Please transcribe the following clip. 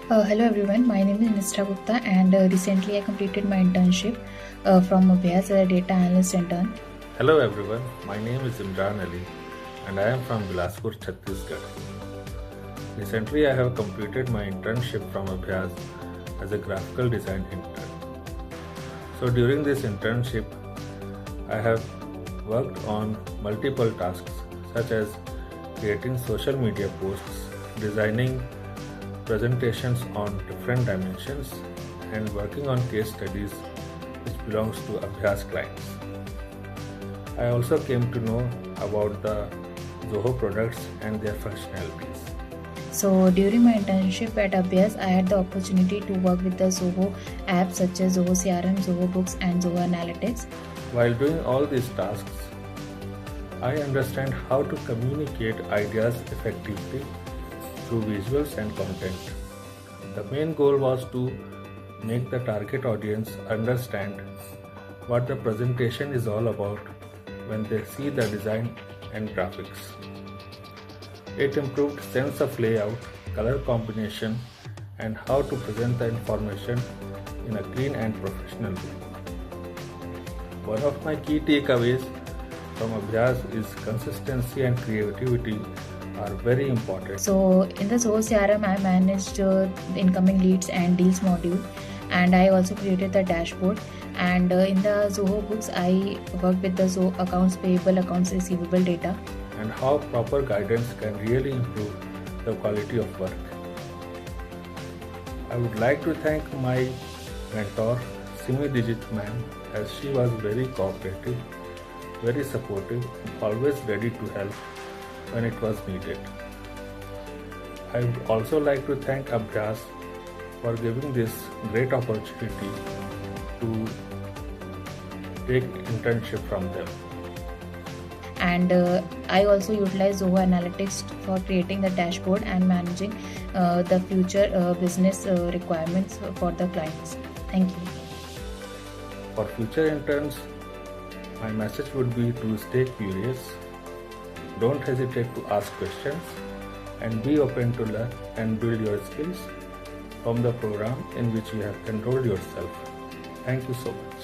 Hello everyone, my name is Nishtha Gupta and recently I completed my internship from Abhyaz as a Data Analyst Intern. Hello everyone, my name is Imran and I am from Bilaspur, Chhattisgarh. Recently I have completed my internship from Abhyaz as a graphical design intern. So during this internship, I have worked on multiple tasks such as creating social media posts, designing presentations on different dimensions, and working on case studies which belongs to Abhyaz clients. I also came to know about the Zoho products and their functionalities. So during my internship at Abhyaz, I had the opportunity to work with the Zoho apps such as Zoho CRM, Zoho Books and Zoho Analytics. While doing all these tasks, I understand how to communicate ideas effectively through visuals and content. The main goal was to make the target audience understand what the presentation is all about when they see the design and graphics. It improved sense of layout, color combination, and how to present the information in a clean and professional way. One of my key takeaways from Abhyaz is consistency and creativity are very important. So in the Zoho CRM, I managed the incoming leads and deals module, and I also created the dashboard. And in the Zoho Books, I worked with the Zoho accounts payable, accounts receivable data. And how proper guidance can really improve the quality of work. I would like to thank my mentor, Simi Digit ma'am, as she was very cooperative, very supportive, and always ready to help when it was needed. I would also like to thank Abhyaz for giving this great opportunity to take internship from them. And I also utilize Zoho Analytics for creating the dashboard and managing the future business requirements for the clients. Thank you. For future interns, my message would be to stay curious, don't hesitate to ask questions, and be open to learn and build your skills from the program in which you have enrolled yourself. Thank you so much.